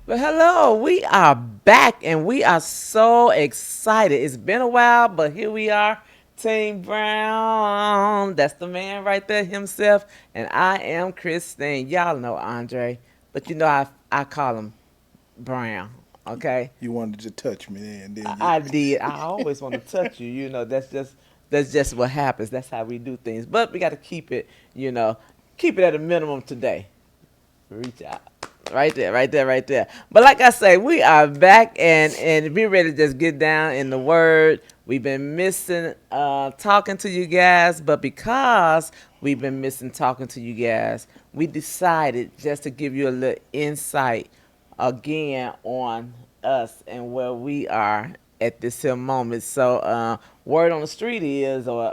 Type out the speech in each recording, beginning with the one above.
Well, hello, we are back and we are so excited. It's been a while, but here we are, Team Brown. That's the man right there himself. And I am Christine. Y'all know Andre, but I call him Brown, okay? You wanted to touch me then, I, didn't you? I did. I always want to touch you. That's just what happens. That's how we do things. But we got to keep it at a minimum today. Reach out. Right there, right there, right there. But like I say, we are back and we ready to just get down in the word. We've been missing talking to you guys, but because we've been missing talking to you guys, we decided just to give you a little insight again on us and where we are at this here moment. So, word on the street is, or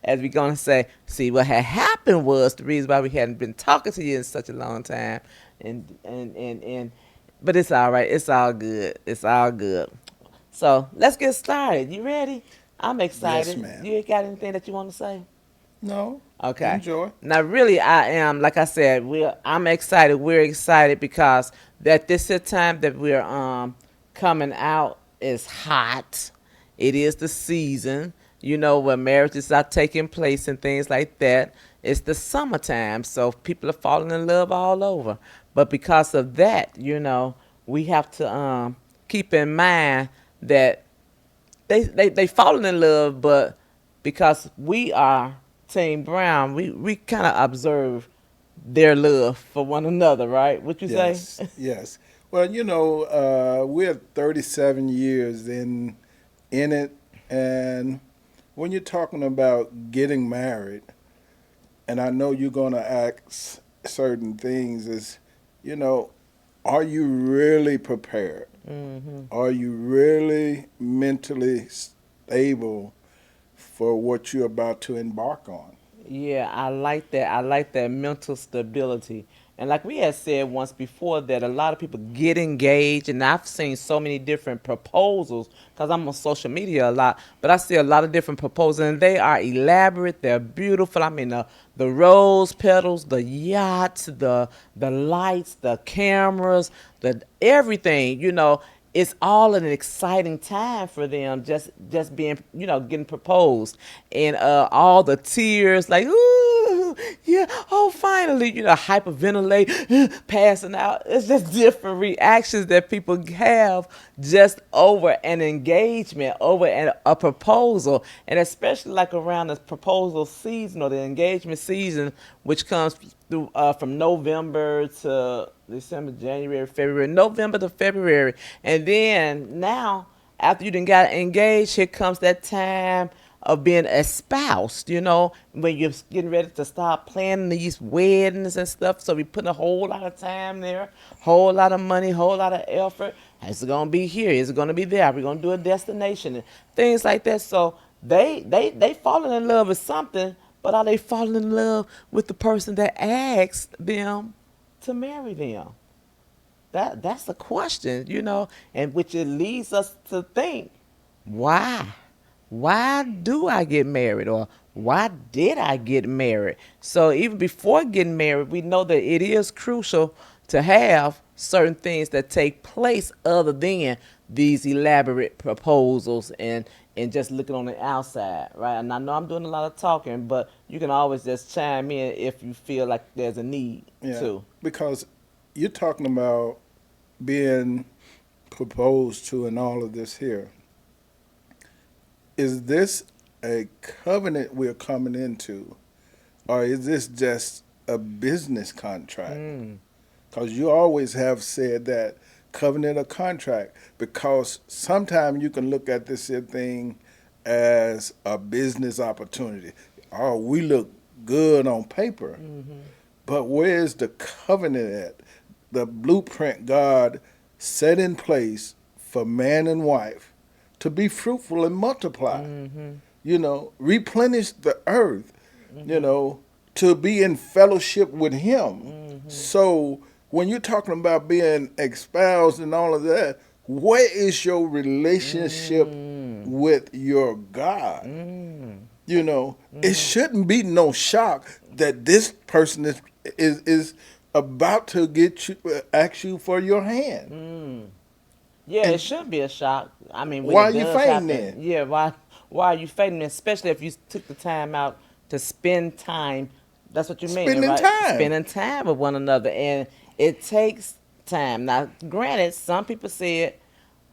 as we gonna say, see what had happened was the reason why we hadn't been talking to you in such a long time, and but it's all right. It's all good. It's all good. So let's get started. You ready? I'm Yes, excited. ma'am. You got anything that you want to say? No, Okay. enjoy. Now, really, I am. Like I said, I'm excited. We're excited because that this is time that we're coming out is hot. It is the season, where marriages are taking place and things like that. It's the summertime, so people are falling in love all over. But because of that, we have to keep in mind that they falling in love, but because we are Team Brown, we kind of observe their love for one another, right? What you say? Yes, yes. Well, we're 37 years in it, and when you're talking about getting married, and I know you're gonna ask certain things, is you know, are you really prepared? Hmm. Are you really mentally stable for what you're about to embark on? Yeah, I like that. I like that mental stability. And like we had said once before, that a lot of people get engaged, and I've seen so many different proposals because I'm on social media a lot. But I see a lot of different proposals, and they are elaborate. They're beautiful. I mean, the rose petals, the yachts, the lights, the cameras, the everything. It's all an exciting time for them, just being, getting proposed, and all the tears, like, ooh, yeah, oh, finally, hyperventilate, passing out. It's just different reactions that people have just over an engagement, over a proposal, and especially like around the proposal season or the engagement season, which comes through from November to December, January, February, November to February, and then now after you done got engaged, here comes that time of being espoused, when you're getting ready to start planning these weddings and stuff. So we put a whole lot of time there, whole lot of money, whole lot of effort. Is it gonna be here? Is it gonna be there? Are we gonna do a destination and things like that? So they falling in love with something, but are they falling in love with the person that asked them to marry them? That's the question, and which it leads us to think, why? Why do I get married? Or why did I get married? So even before getting married, we know that it is crucial to have certain things that take place other than these elaborate proposals and just looking on the outside, right? And I know I'm doing a lot of talking, but you can always just chime in if you feel like there's a need Yeah, to. because you're talking about being proposed to and all of this here. Is this a covenant we're coming into, or is this just a business contract? Mm. Because you always have said that covenant or contract, because sometimes you can look at this here thing as a business opportunity. Oh, we look good on paper, Hmm. but where's the covenant at? The blueprint God set in place for man and wife to be fruitful and multiply, Hmm. replenish the earth, you Hmm. know, to be in fellowship with Him. Hmm. So when you're talking about being espoused and all of that, where is your relationship Mm. with your God? Mm. It Hmm. shouldn't be no shock that this person is about to get you, ask you for your hand. Mm. Yeah, it And should be a shock. I mean, when why it are you does fainting happen, then? yeah. Why are you fighting? Especially if you took the time out to spend time. That's what you mean, Spending right? time. Spending time with one another, and it takes time. Now, granted, some people said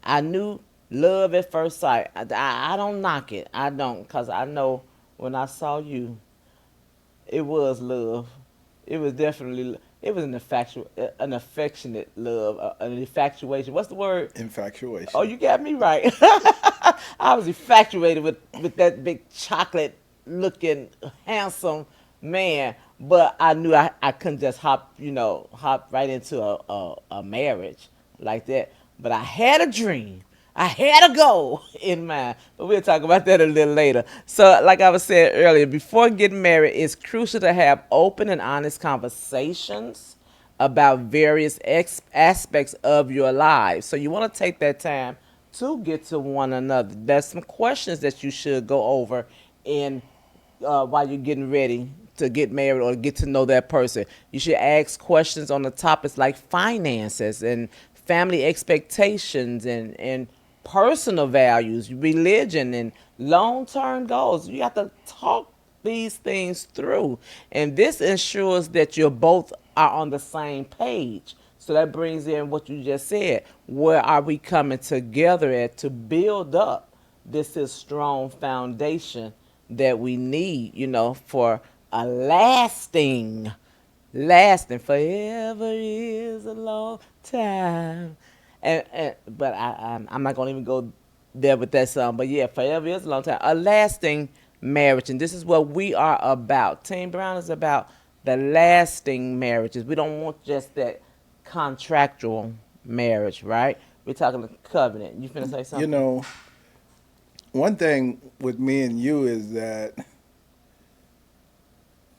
I knew love at first sight. I don't knock it. I don't, cause I know when I saw you, it was love. It was definitely. It was an affectionate love, an infatuation. What's the word? Oh, Infatuation. you got me right. I was infatuated with that big chocolate looking handsome man, but I knew I couldn't just hop right into a marriage like that. But I had a dream. I had a goal in mind, but we'll talk about that a little later. So, like I was saying earlier, before getting married, it's crucial to have open and honest conversations about various aspects of your lives. So you want to take that time to get to one another. There's some questions that you should go over in while you're getting ready to get married or get to know that person. You should ask questions on the topics like finances and family expectations and personal values, religion, and long-term goals. You have to talk these things through. And this ensures that you're both are on the same page. So that brings in what you just said. Where are we coming together at to build up this is strong foundation that we need, for a lasting forever is a long time. And but I'm not gonna even go there with that song. But yeah, forever is a long time. A lasting marriage, and this is what we are about. Team Brown is about the lasting marriages. We don't want just that contractual marriage, right? We're talking the covenant. You finna say You something? know, one thing with me and you is that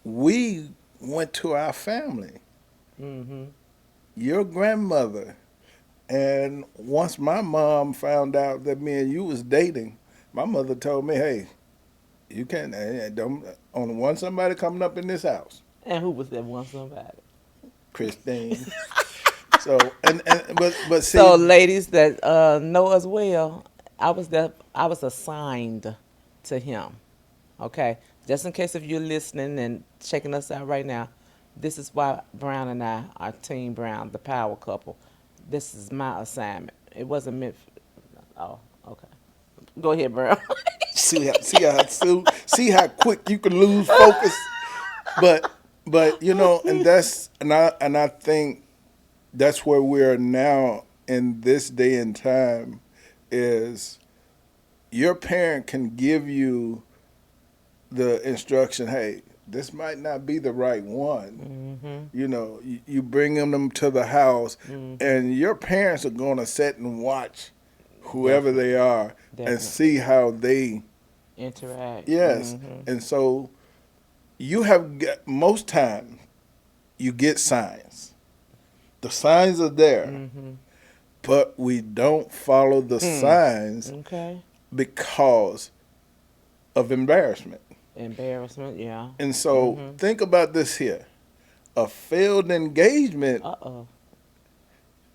we went to our family, Mm-hmm. your grandmother, and once my mom found out that me and you was dating, my mother told me, "Hey, you can't don't only want somebody coming up in this house, And who was that one somebody? Christine." So but So, see, ladies that know us well, I was assigned to him. Okay, just in case if you're listening and checking us out right now, this is why Brown and I are Team Brown, the power couple. This is my assignment. It wasn't meant. Oh, okay. Go ahead, Brown. see how quick you can lose focus. But and I think that's where we're now in this day and time is your parent can give you the instruction, hey, this might not be the right one. Mhm. You bring them to the house, Mhm. and your parents are going to sit and watch whoever Definitely. they are and Definitely. see how they, Interact. yes. Mhm. And so you have got, most time you get signs. The signs are there, Mhm. but we don't follow the Mm. signs Okay. because of embarrassment. Embarrassment. Yeah. And so Mhm. think about this here. A failed engagement Uh oh.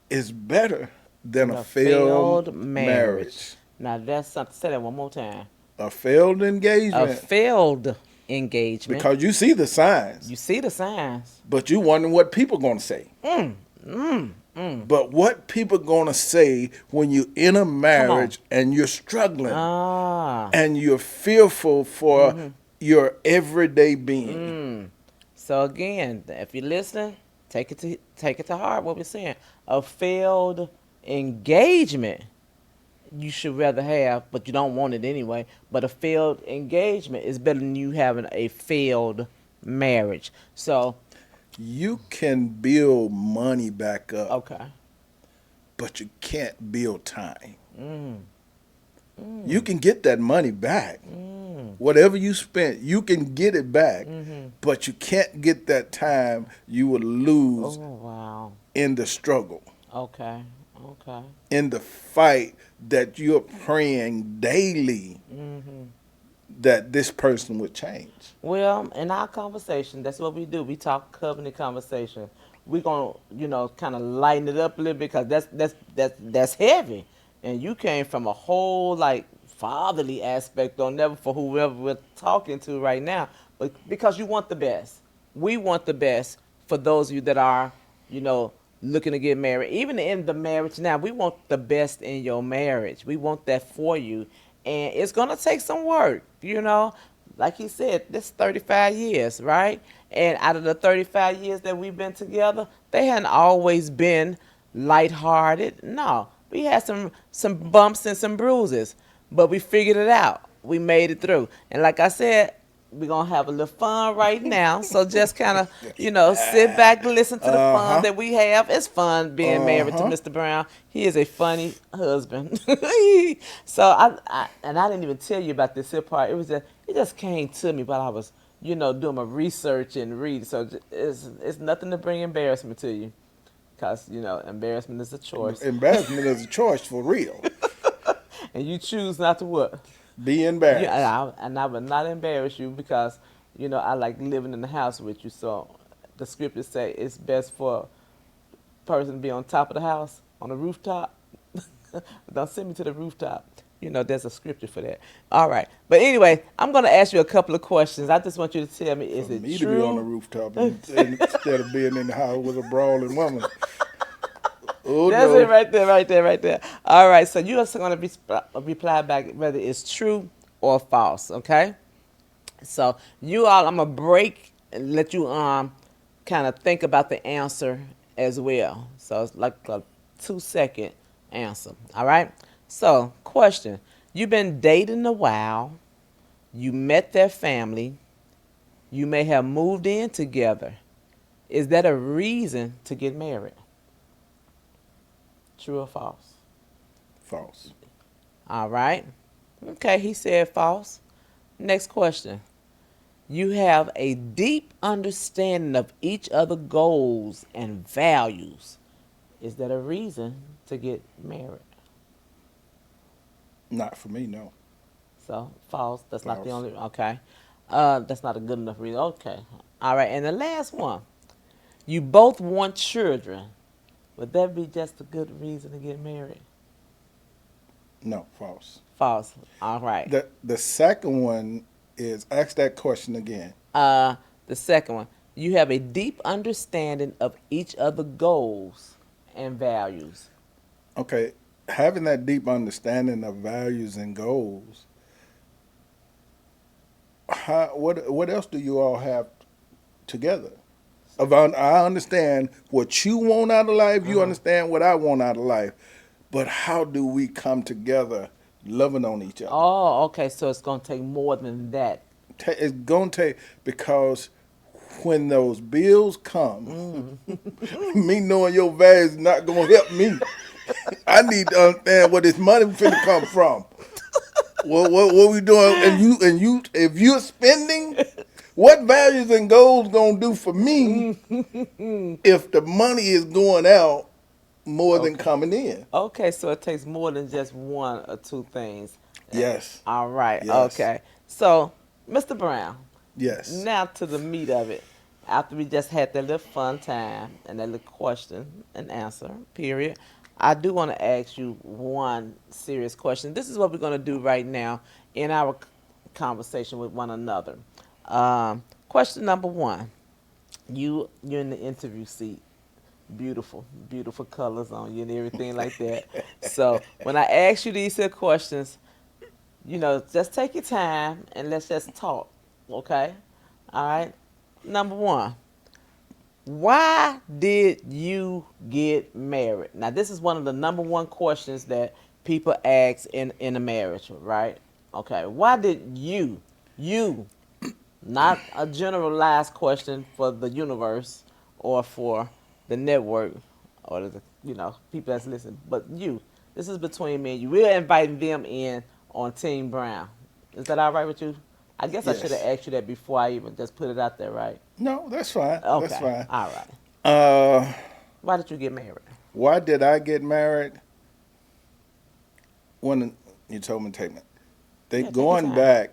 is better than Than a a failed failed marriage. marriage. Now that's something. Say that one more time. A failed A engagement, failed engagement. because you see the signs, You see the signs. but you wonder what people going to say. Mm. Mm. Mm. But what people going to say when you're in a Come on. marriage and you're struggling Ah. and you're fearful for Mhm. your everyday being? Mm. So again, if you're listening, take it to heart. What we're saying. A failed engagement you should rather have, but you don't want it anyway. But a failed engagement is better than you having a failed marriage. So, You can build money back up, okay. but you can't build time. Mm, You mm, can get that money back. mm, Whatever you spent, you can get it back, mm-hmm. but you can't get that time you will Oh, lose wow. in the struggle, Okay. Okay. in the fight that you're praying daily Mm-hmm. that this person would change. Well, in our conversation, that's what we do. We talk covenant conversation. we're gonna, kind of lighten it up a little bit because that's heavy, and you came from a whole like fatherly aspect on never for whoever we're talking to right now, but because you want the best, we want the best for those of you that are, you know, looking to get married. Even in the marriage now, we want the best in your marriage. We want that for you, and it's gonna take some work, like he said, this 35 years, right? And out of the 35 years that we've been together, they hadn't always been lighthearted. No, we had some bumps and some bruises, but we figured it out. We made it through. And like I said, we're gonna have a little fun right now. So just kind of, sit back and listen to the fun Uh-huh. that we have. It's fun being married to Uh-huh. Mr. Brown. He is a funny husband. So I didn't even tell you about this here part. It just came to me while I was, doing my research and reading. So it's nothing to bring embarrassment to you, cause embarrassment is a choice, Embarrassment is a choice for real. and you choose not to what. Be Yeah, and embarrassed. I would not embarrass you because I like living in the house with you. So the scriptures say it's best for a person to be on top of the house on the rooftop. Don't send me to the rooftop. There's a scripture for that. All right, but anyway, I'm gonna ask you a couple of questions. I just want you to tell me: For is it me to be on the true? rooftop instead of being in the house with a brawling woman. Oh That's it no. right there, right there, right there. All right, so you're also gonna reply back whether it's true or false. Okay. So I'm gonna break and let you kind of think about the answer as well. So it's like a 2 second answer. All right. So question: you've been dating a while. You met their family. You may have moved in together. Is that a reason to get married? True or false? False. All right. Okay, he said false. Next question: you have a deep understanding of each other's goals and values. Is that a reason to get married? Not for me, no. So false. That's not the False. only. Okay. That's not a good enough reason. Okay. All right. And the last one. You both want children. Would that be just a good reason to get married? No, false. False. All right. The second one is ask that question again. Uh, the second one. You have a deep understanding of each other's goals and values. Okay, having that deep understanding of values and goals, what else do you all have together? I understand what you want out of life. Uh You huh. understand what I want out of life. But how do we come together, loving on each other? Oh, okay. So it's gonna take more than that. It's gonna take because when those bills come, Mm. me knowing your values is not gonna help me. I need to understand where this money finna come from. What we doing? And you, if you're spending, what values and goals gonna do for me if the money is going out more than Okay. coming in? Okay. So it takes more than just one or two things. Uh, Yes, All right. yes, Okay. So, Mr. Brown, yes. now to the meat of it. After we just had that little fun time and that little question and answer, period, I do want to ask you one serious question. This is what we're going to do right now in our conversation with one another. Question number one: you're in the interview seat. Beautiful, beautiful colors on you and everything like that. So when I ask you these here questions, just take your time and let's just talk. Okay? All right. Number one, why did you get married? Now, this is one of the number one questions that people ask in a marriage, right? Okay. Why did you, not a generalized question for the universe or for the network or the people that's listening, but you. This is between me and you. We're inviting them in on Team Brown. Is that all right with you? I guess I should have Yes. asked you that before I even just put it out there, right? No, that's fine. That's Okay. fine. All right. Uh, Why did you get married? why did I get married? When you told me to take me, Yeah, take your going time. back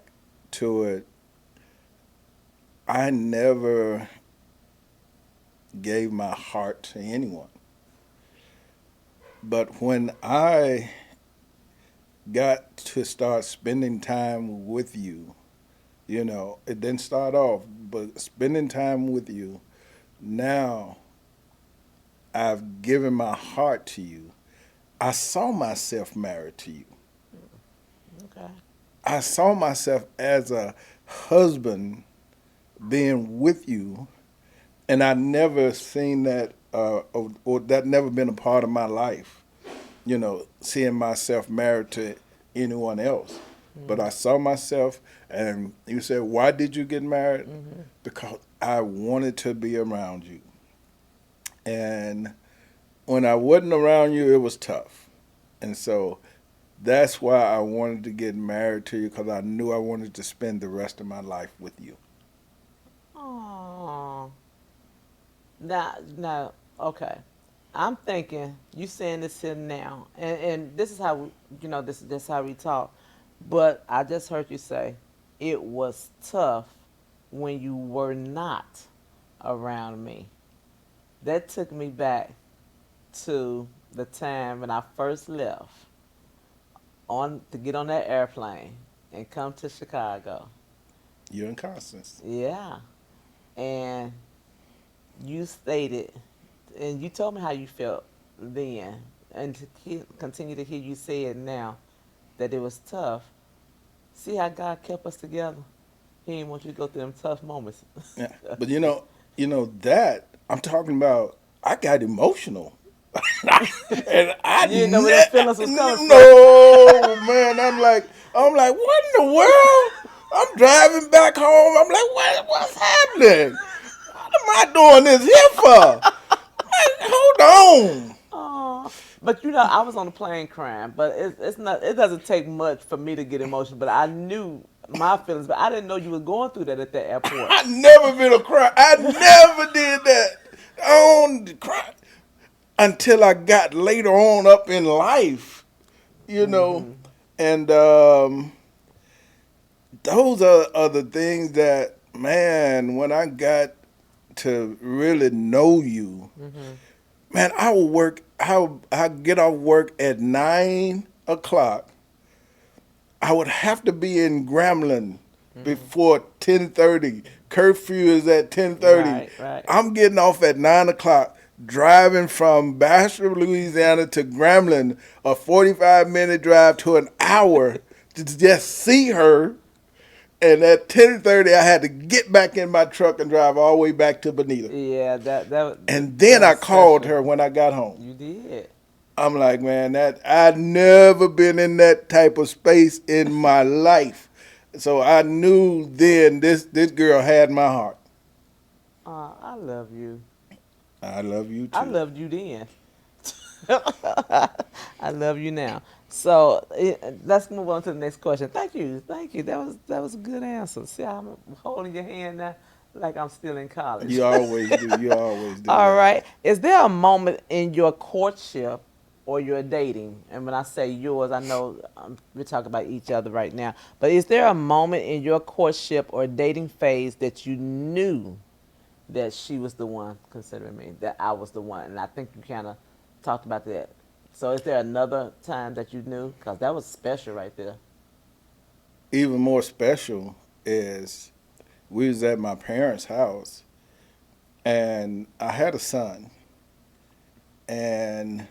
to it, I never gave my heart to anyone. But when I got to start spending time with you, it didn't start off, but spending time with you, now I've given my heart to you. I saw myself married to you. Okay. I saw myself as a husband being with you, and I never seen that, or that never been a part of my life. Seeing myself married to anyone else. But I saw myself, and you said, "Why did you get married?" Mm-hmm. Because I wanted to be around you, and when I wasn't around you, it was tough, and so that's why I wanted to get married to you because I knew I wanted to spend the rest of my life with you. Oh. Now, okay. I'm thinking you saying this here now, and this is how this is how we talk. But I just heard you say it was tough when you were not around me. That took me back to the time when I first left on to get on that airplane and come to Chicago. You and Constance. Yeah, and you stated, and you told me how you felt then, and continue to hear you say it now, that it was tough. See how God kept us together? He didn't want you to go through them tough moments. Yeah, but that I'm talking about. I got emotional, and You didn't know where them feelings was coming from. no man. I'm like, what in the world? I'm driving back home. I'm like, what's happening? What am I doing this here for? Man, hold on. Oh, but I was on a plane crying, but it's not. It doesn't take much for me to get emotional. But I knew my feelings, but I didn't know you were going through that at that airport. I never been a cry. I never did that. I don't cry until I got later on up in life, you know. Mm-hmm. And those are the things that, man, when I got to really know you, Mm-hmm. man, I would work. I get off work at 9 o'clock. I would have to be in Gremlin Mm-hmm. before 10:30. Curfew is at 10:30. Right. Right. I'm getting off at 9 o'clock, driving from Bastrop, Louisiana to Gremlin, a 45-minute drive to an hour to just see her. And at 10:30, I had to get back in my truck and drive all the way back to Bonita. Yeah. And That then I was called special. her when I got home. You did. I'm like, man, that I'd never been in that type of space in my life. So I knew then this girl had my heart. I love you. I love you I too. loved you then. I love you now. So let's move on to the next question. Thank you. That was a good answer. See, I'm holding your hand now, like I'm still in college. You always do. You always do All that. right. Is there a moment in your courtship or your dating? And when I say yours, I know we're talking about each other right now. But is there a moment in your courtship or dating phase that you knew that she was the one considering me, that I was the one? And I think you kind of talked about that. So is there another time that you knew? Because that was special right there. Even more special is we was at my parents' house and I had a son and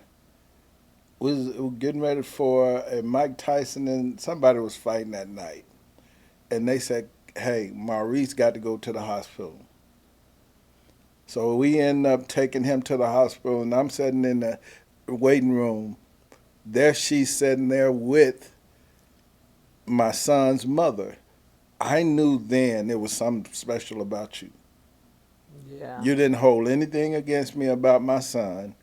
we was getting ready for Mike Tyson and somebody was fighting that night. And they said, hey, Maurice got to go to the hospital. So we end up taking him to the hospital, and I'm sitting in the waiting room. There she's sitting there with my son's mother. I knew then there was something special about you. Yeah. You didn't hold anything against me about my son.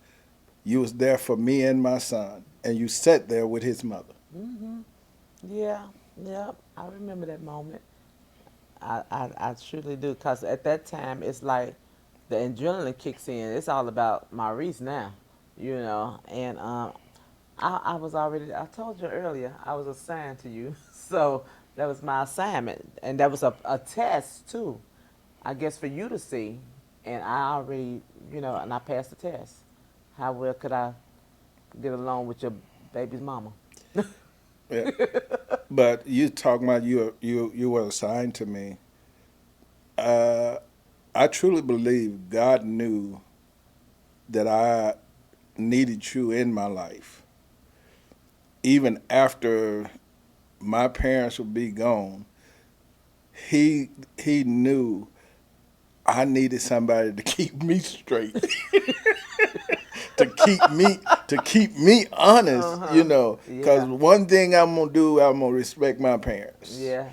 You was there for me and my son, and you sat there with his mother. Hmm. Yeah. Yeah. I remember that moment. I truly do. Because at that time, it's like the adrenaline kicks in. It's all about Maurice now, And I was already, I told you earlier, I was assigned to you. So that was my assignment. And that was a test, too, I guess, for you to see. and I already, and I passed the test. How well could I get along with your baby's mama? Yeah. But you talking about you were assigned to me. Uh, I truly believe God knew that I needed you in my life, even after my parents would be gone. He knew I needed somebody to keep me straight, to keep me Uh honest. huh. Because Yeah. one thing I'm gonna do, I'm gonna respect my parents. Yeah.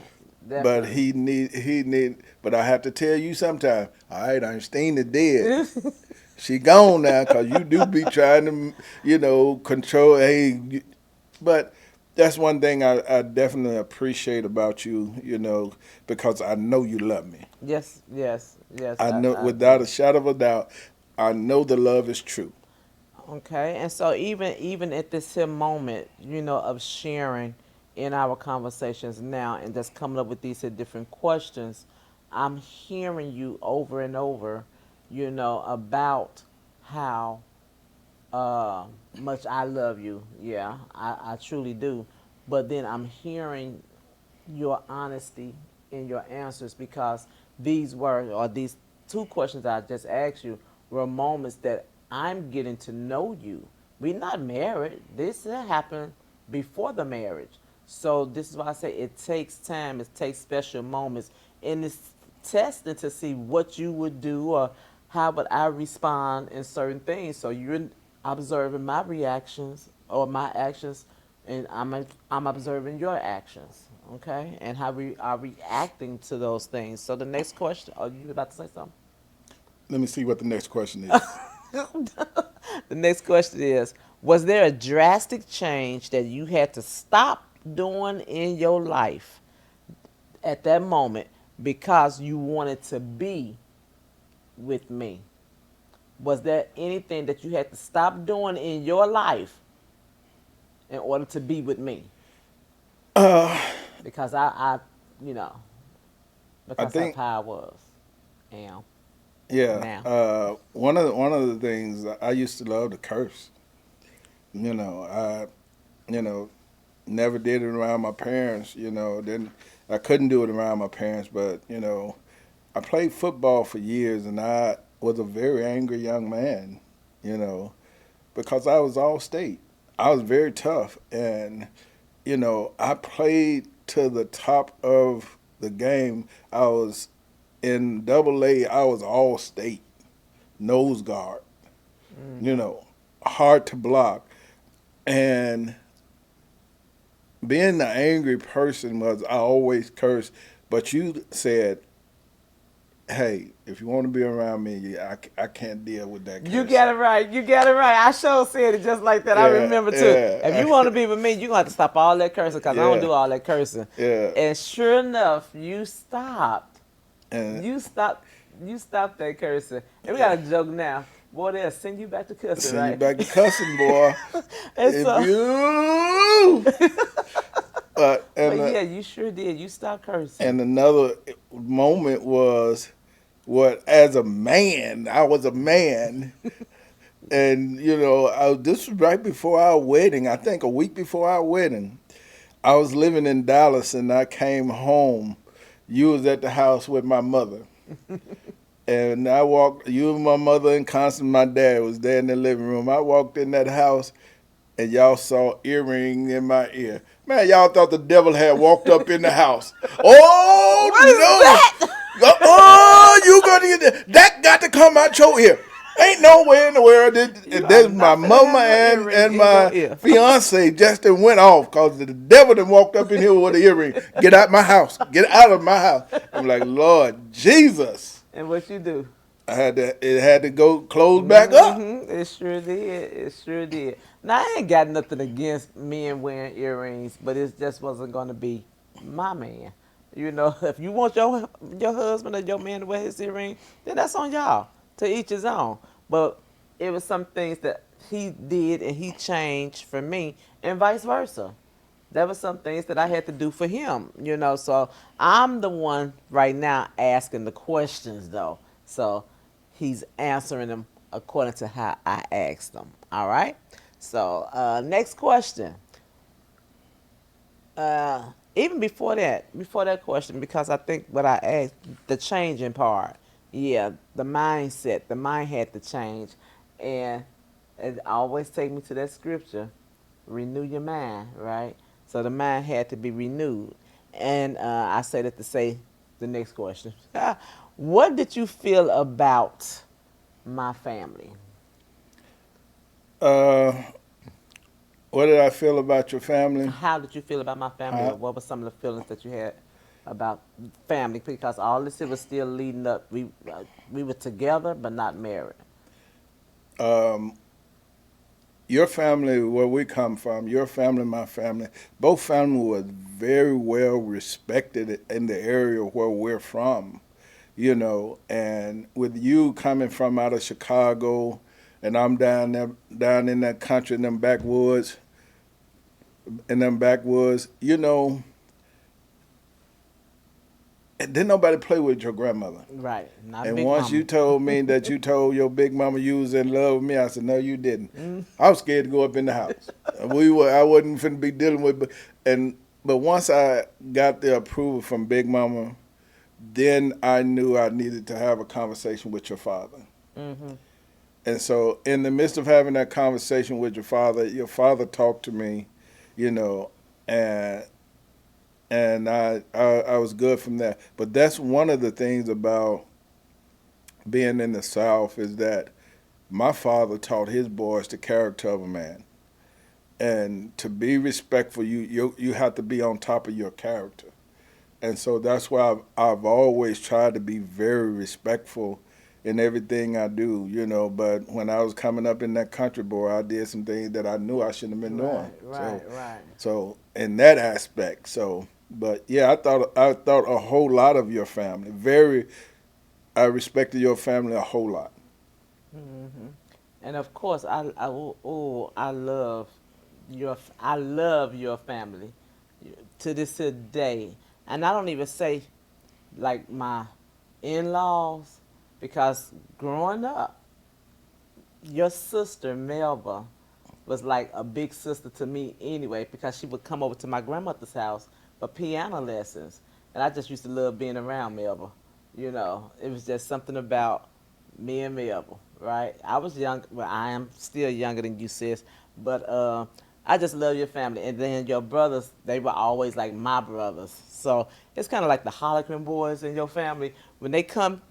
But Definitely. he need. But I have to tell you sometime. All right, Ernestine is dead. She gone now because you do be trying to, control. Hey, but that's one thing I definitely appreciate about you, because I know you love me. Yes. Yes. Yes. I I, know I without agree. a shadow of a doubt, I know the love is true. Okay, and so even at this here moment, of sharing in our conversations now and just coming up with these here different questions, I'm hearing you over and over, about how much I love you. Yeah, I truly do. But then I'm hearing your honesty in your answers because these two questions I just asked you were moments that I'm getting to know you. We're not married. This happened before the marriage. So this is why I say it takes time. It takes special moments, and it's testing to see what you would do or how would I respond in certain things. So you're observing my reactions or my actions, and I'm observing your actions, okay, and how we are reacting to those things. So the next question, are you about to say something? Let me see what the next question is. The next question is: was there a drastic change that you had to stop doing in your life at that moment because you wanted to be with me? Was there anything that you had to stop doing in your life in order to be with me? Uh, Because I you know, I because of think, how I was, am yeah. now. One of the things I used to love to curse. I you know never did it around my parents. Then I couldn't do it around my parents, but I played football for years, and I was a very angry young man. You know, because I was all state. I was very tough, and I played to the top of the game. I was in double A. I was all state, nose guard. You Hmm. know, hard to block, and being the angry person was I always cursed. But you said, "Hey, if you want to be around me, I can't deal with that You got cursing." it right. You got it right. I sure said it just like that. I Yeah, remember too. If yeah, you want to be with me, you gonna have to stop all that cursing because I don't yeah, do all that cursing. yeah. And sure enough, you stopped. And You stopped. You stopped that cursing. And we got a joke now. Boy, they'll send you back to cussing, send you right? back to cussing, boy. And If so, you, but but and yeah, you sure did. You stopped cursing. and another moment was what as a man, I was a man, and this was right before our wedding. I think a week before our wedding, I was living in Dallas, and I came home. You was at the house with my mother, and I walked. You and my mother and Constant, my dad, was there in the living room. I walked in that house, and y'all saw earring in my ear. Man, y'all thought the devil had walked up in the house. Oh What is no! that? Oh, you gonna get that? Got to come out your ear. Ain't nowhere in the world. You are There's my not finna mama have no earring and in your my ear. fiance just done went off because the devil done walked up in here with an earring. Get out my house. Get out of my house. I'm like, Lord Jesus. And what you do? It had to go close back up. It sure did. It sure did. Now I ain't got nothing against men wearing earrings, but it just wasn't gonna be my man. If you want your husband or your man to wear his earring, then that's on y'all. To each his own. But it was some things that he did and he changed for me, and vice versa. There were some things that I had to do for him. So I'm the one right now asking the questions though. So he's answering them according to how I asked them. All right. So next question. Even before that question, because I think what I asked, the changing part, yeah, the mindset, the mind had to change, and it always take me to that scripture, renew your mind, right? So the mind had to be renewed, and I say that to say the next question. What did you feel about my family? Uh, what did I feel about your family? How did you feel about my family, or How, what were some of the feelings that you had about family? Because all this was still leading up. We were together but not married. um, your family, where we come from, your family, my family, both families were very well respected in the area where we're from, and with you coming from out of Chicago, and I'm down there, down in that country, in them backwoods, and didn't nobody play with your grandmother. Right, not And Big once you Mama. told me that you told your big mama you was in love with me, I said, no, you didn't. Mm. I was scared to go up in the house. I wasn't finna be dealing with, but once I got the approval from Big Mama, then I knew I needed to have a conversation with your father. Mm-hmm. And so, in the midst of having that conversation with your father talked to me, you know, and I was good from there. But that's one of the things about being in the South is that my father taught his boys the character of a man, and to be respectful, you have to be on top of your character. And so that's why I've always tried to be very respectful in everything I do. But when I was coming up in that country, boy, I did some things that I knew I shouldn't have been doing. Right, right, right. So in that aspect, but yeah, I thought a whole lot of your family. I respected your family a whole lot. Mm-hmm. And of course, I love I love your family to this day, and I don't even say like my in-laws, because growing up, your sister Melba was like a big sister to me anyway, because she would come over to my grandmother's house for piano lessons, and I just used to love being around Melba. It was just something about me and Melba, right? I was young, well, I am still younger than you, sis, but I just love your family, and then your brothers, they were always like my brothers. So it's kind of like the Holligan boys in your family. When they come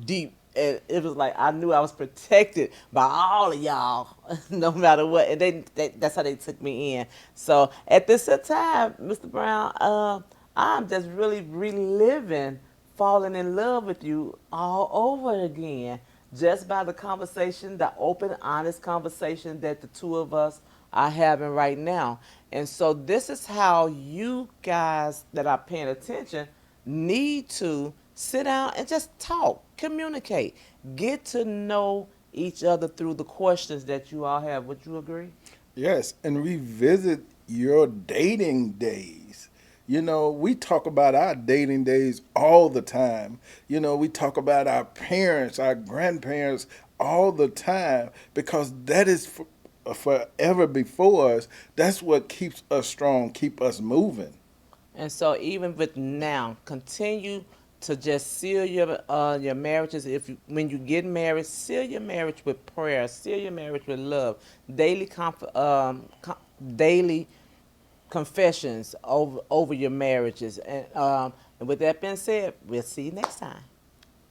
deep, and it was like I knew I was protected by all of y'all, no matter what. And that's how they took me in. So at this time, Mr. Brown, I'm just really reliving falling in love with you all over again, just by the conversation, the open, honest conversation that the two of us are having right now. And so this is how you guys that are paying attention need to sit down and just talk, communicate, get to know each other through the questions that you all have. Would you agree? Yes, and revisit your dating days. We talk about our dating days all the time. We talk about our parents, our grandparents all the time because that is forever before us. That's what keeps us strong, keep us moving. And so even with now, continue to just seal your marriages. If you, when you get married, seal your marriage with prayer, seal your marriage with love, daily daily confessions over your marriages. And with that being said, we'll see you next time.